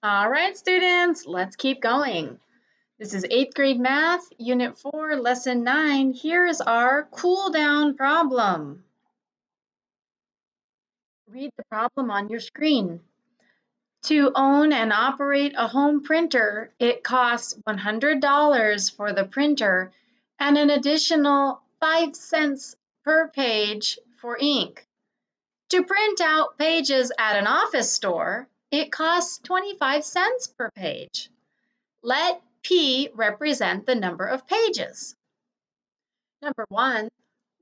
All right, students, let's keep going. This is 8th grade math, unit 4, lesson 9. Here is our cool down problem. Read the problem on your screen. To own and operate a home printer, it costs $100 for the printer and an additional 5 cents per page for ink. To print out pages at an office store, it costs 25 cents per page. Let P represent the number of pages. Number 1,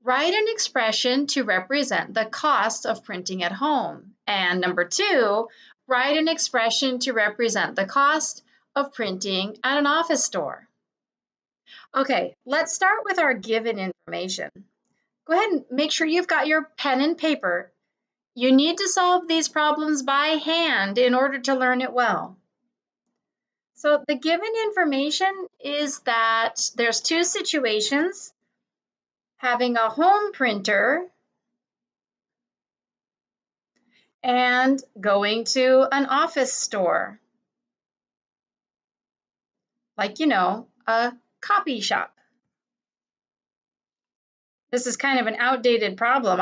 write an expression to represent the cost of printing at home. And number 2, write an expression to represent the cost of printing at an office store. Okay, let's start with our given information. Go ahead and make sure you've got your pen and paper. You need to solve these problems by hand in order to learn it well. So the given information is that there's two situations: having a home printer and going to an office store, like, a copy shop. This is kind of an outdated problem.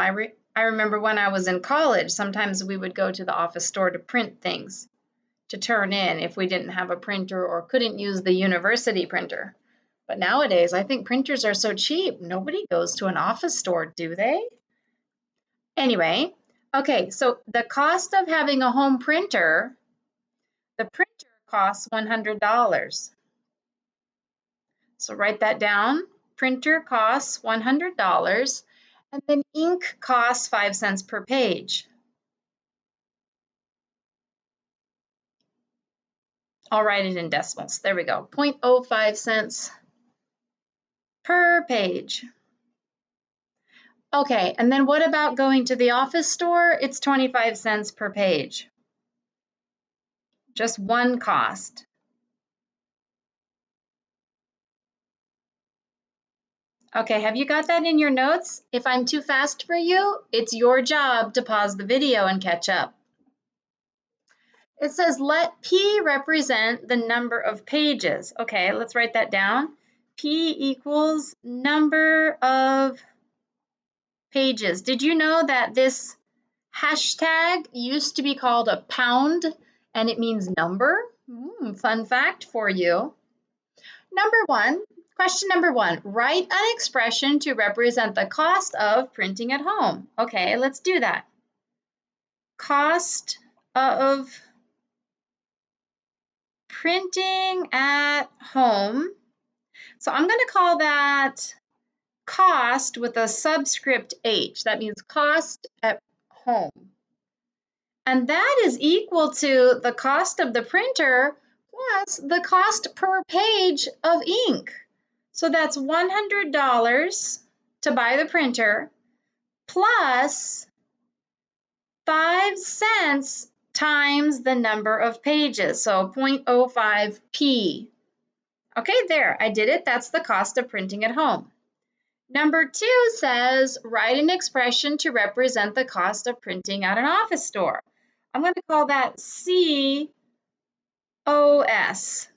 I remember when I was in college, sometimes we would go to the office store to print things to turn in if we didn't have a printer or couldn't use the university printer. But nowadays, I think printers are so cheap, nobody goes to an office store, do they? Anyway, okay, so the cost of having a home printer, the printer costs $100. So write that down. Printer costs $100, and then ink costs 5 cents per page. I'll write it in decimals. There we go. 0.05 cents per page. Okay, and then what about going to the office store? It's 25 cents per page. Just one cost. Okay, have you got that in your notes? If I'm too fast for you, it's your job to pause the video and catch up. It says let P represent the number of pages. Okay, let's write that down. P equals number of pages. Did you know that this hashtag used to be called a pound and it means number? Fun fact for you. Question number one, write an expression to represent the cost of printing at home. Okay, let's do that. Cost of printing at home. So I'm going to call that cost with a subscript H. That means cost at home. And that is equal to the cost of the printer plus the cost per page of ink. So that's $100 to buy the printer plus 5 cents times the number of pages, so 0.05p. Okay, there, I did it. That's the cost of printing at home. Number 2 says, write an expression to represent the cost of printing at an office store. I'm going to call that COS.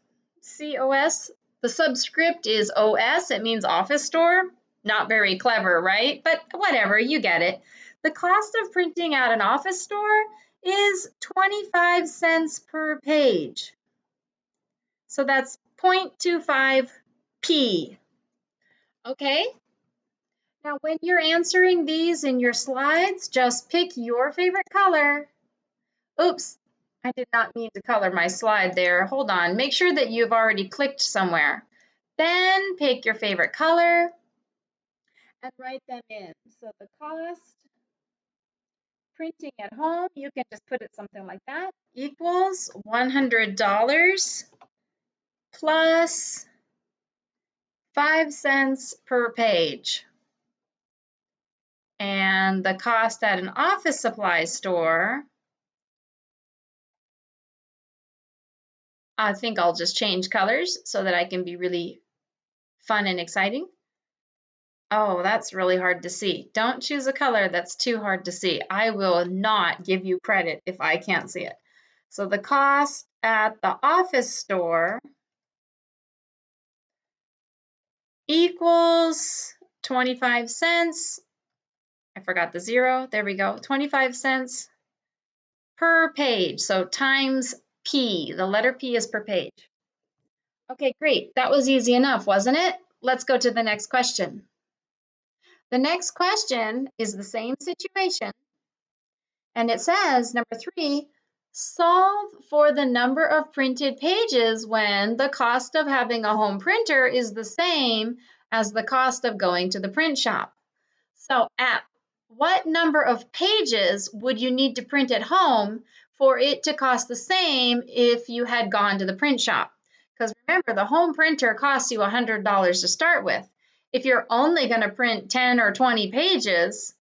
COS, the subscript is OS. It means office store. Not very clever, right? But whatever, you get it. The cost of printing at an office store is 25 cents per page. So that's 0.25p. Okay? Now, when you're answering these in your slides, just pick your favorite color. Oops, I did not mean to color my slide there. Hold on, make sure that you've already clicked somewhere. Then pick your favorite color and write them in. So the cost printing at home, you can just put it something like that, equals $100 plus 5 cents per page. And the cost at an office supply store, I think I'll just change colors so that I can be really fun and exciting. Oh, that's really hard to see. Don't choose a color that's too hard to see. I will not give you credit if I can't see it. So the cost at the office store equals 25 cents. I forgot the zero. There we go. 25 cents per page. So times P. The letter P is per page. Okay, great. That was easy enough, wasn't it? Let's go to the next question. The next question is the same situation. And it says, number 3, solve for the number of printed pages when the cost of having a home printer is the same as the cost of going to the print shop. So at what number of pages would you need to print at home for it to cost the same if you had gone to the print shop? Because remember, the home printer costs you $100 to start with. If you're only going to print 10 or 20 pages,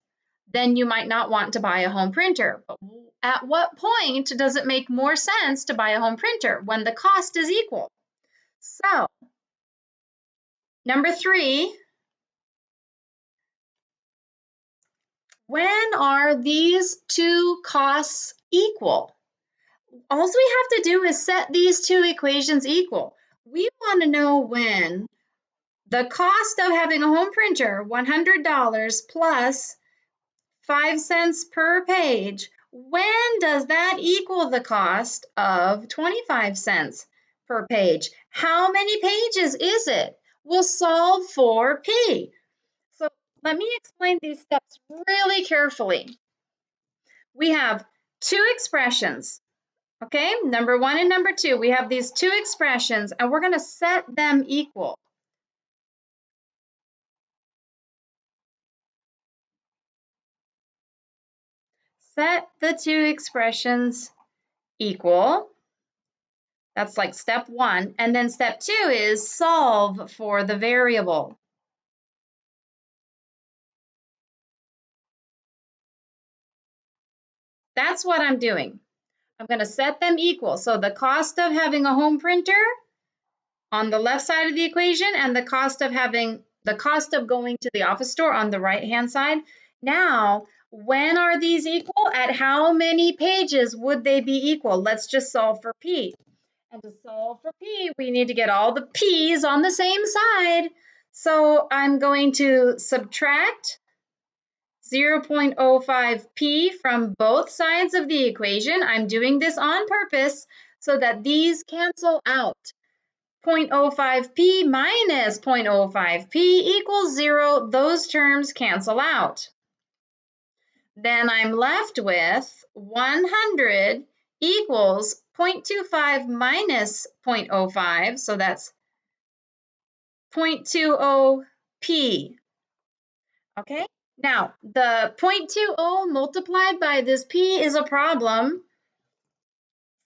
then you might not want to buy a home printer. But at what point does it make more sense to buy a home printer? When the cost is equal. So, number 3, when are these two costs equal? All we have to do is set these two equations equal. We want to know when the cost of having a home printer, $100 plus 5 cents per page, when does that equal the cost of 25 cents per page? How many pages is it? We'll solve for P. So let me explain these steps really carefully. We have two expressions, okay? Number 1 and number 2. We have these two expressions, and we're going to set them equal. Set the two expressions equal. That's like step 1. And then step 2 is solve for the variable. That's what I'm doing. I'm going to set them equal. So the cost of having a home printer on the left side of the equation and the cost of going to the office store on the right-hand side. Now, when are these equal? At how many pages would they be equal? Let's just solve for P. And to solve for P, we need to get all the P's on the same side. So I'm going to subtract 0.05P from both sides of the equation. I'm doing this on purpose so that these cancel out. 0.05P minus 0.05P equals 0. Those terms cancel out. Then I'm left with 100 equals 0.25 minus 0.05, so that's 0.20p. Okay, now the 0.20 multiplied by this p is a problem.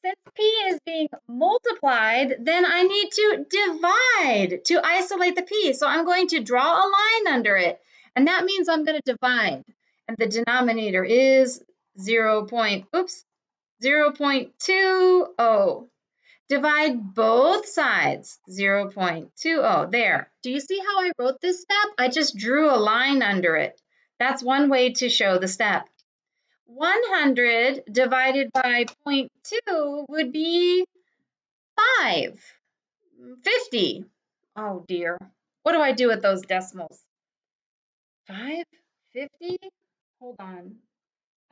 Since p is being multiplied, then I need to divide to isolate the p. So I'm going to draw a line under it, and that means I'm going to divide. And the denominator is 0.20. Divide both sides, 0.20. There. Do you see how I wrote this step? I just drew a line under it. That's one way to show the step. 100 divided by 0.2 would be 5. 50. Oh dear. What do I do with those decimals? 5? 50? Hold on.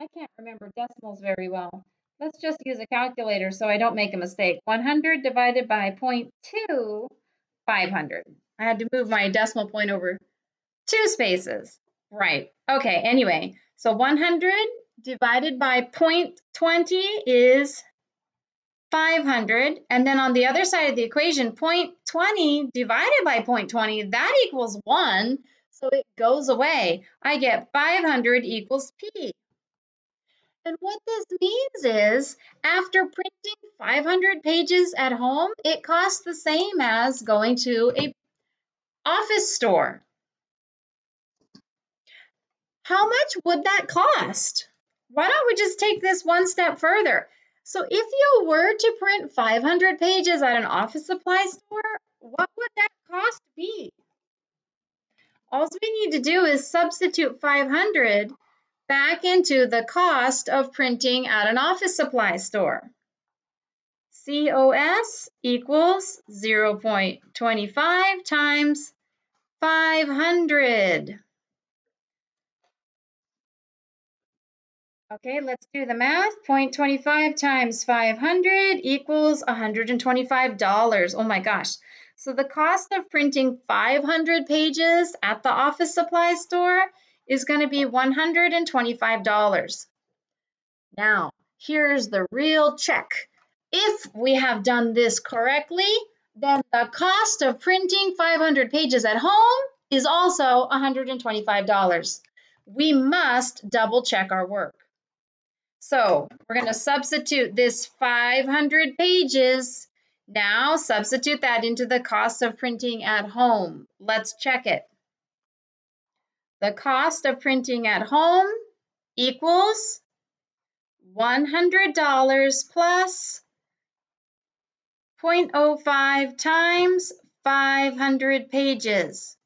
I can't remember decimals very well. Let's just use a calculator so I don't make a mistake. 100 divided by 0.2, 500. I had to move my decimal point over 2 spaces. Right. Okay, anyway. So 100 divided by 0.20 is 500. And then on the other side of the equation, 0.20 divided by 0.20, that equals 1. So it goes away. I get 500 equals P. And what this means is, after printing 500 pages at home, it costs the same as going to an office store. How much would that cost? Why don't we just take this one step further? So if you were to print 500 pages at an office supply store, what would that cost be? All we need to do is substitute 500 back into the cost of printing at an office supply store. COS equals 0.25 times 500. Okay, let's do the math. 0.25 times 500 equals $125. Oh my gosh. So the cost of printing 500 pages at the office supply store is going to be $125. Now, here's the real check. If we have done this correctly, then the cost of printing 500 pages at home is also $125. We must double check our work. So we're going to substitute this 500 pages. Now substitute that into the cost of printing at home. Let's check it. The cost of printing at home equals $100 plus 0.05 times 500 pages.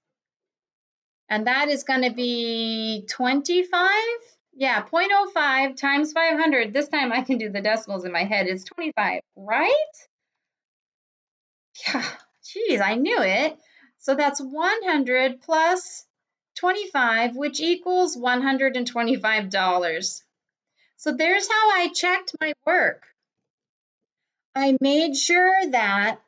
And that is going to be 25? Yeah, 0.05 times 500. This time I can do the decimals in my head. It's 25, right? Yeah, geez, I knew it. So that's 100 plus 25, which equals $125. So there's how I checked my work. I made sure that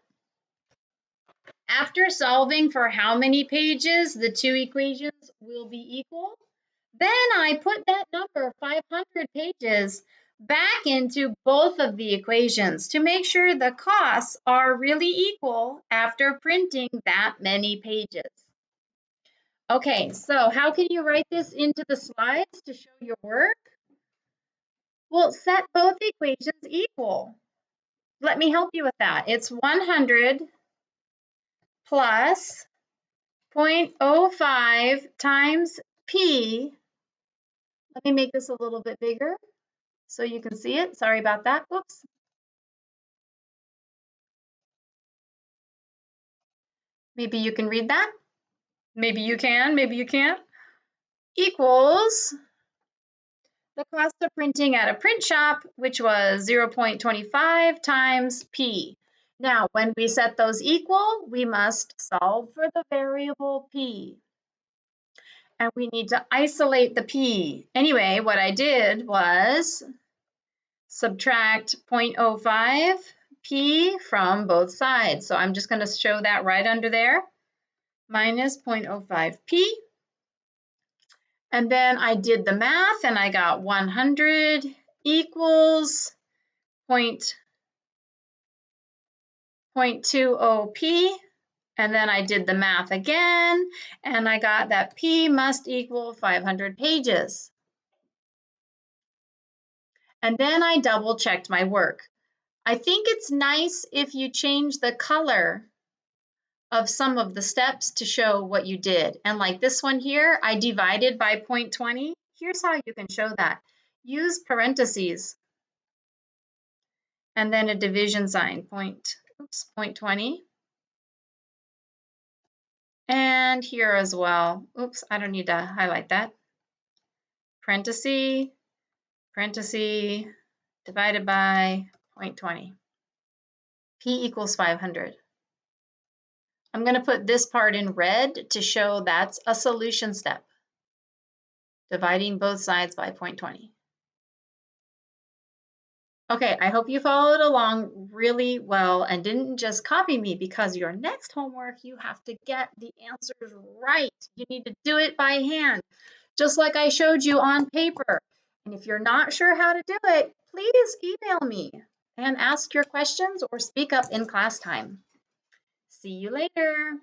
after solving for how many pages the two equations will be equal, then I put that number, 500 pages, back into both of the equations to make sure the costs are really equal after printing that many pages. Okay, so how can you write this into the slides to show your work? Well, set both equations equal. Let me help you with that. It's 100 plus 0.05 times P. Let me make this a little bit bigger so you can see it. Sorry about that. Whoops. Maybe you can read that. Maybe you can, maybe you can't. Equals the cost of printing at a print shop, which was 0.25 times P. Now, when we set those equal, we must solve for the variable P. And we need to isolate the P. Anyway, what I did was subtract 0.05 P from both sides. So I'm just going to show that right under there. Minus 0.05 P. And then I did the math and I got 100 equals 0.20 P. And then I did the math again and I got that P must equal 500 pages. And then I double checked my work. I think it's nice if you change the color of some of the steps to show what you did. And like this one here, I divided by 0.20. Here's how you can show that. Use parentheses and then a division sign, 0.20. And here as well. Oops, I don't need to highlight that. Parenthesis, parenthesis, divided by 0.20. P equals 500. I'm going to put this part in red to show that's a solution step. Dividing both sides by 0.20. Okay, I hope you followed along really well and didn't just copy me, because your next homework, you have to get the answers right. You need to do it by hand, just like I showed you on paper. And if you're not sure how to do it, please email me and ask your questions or speak up in class time. See you later.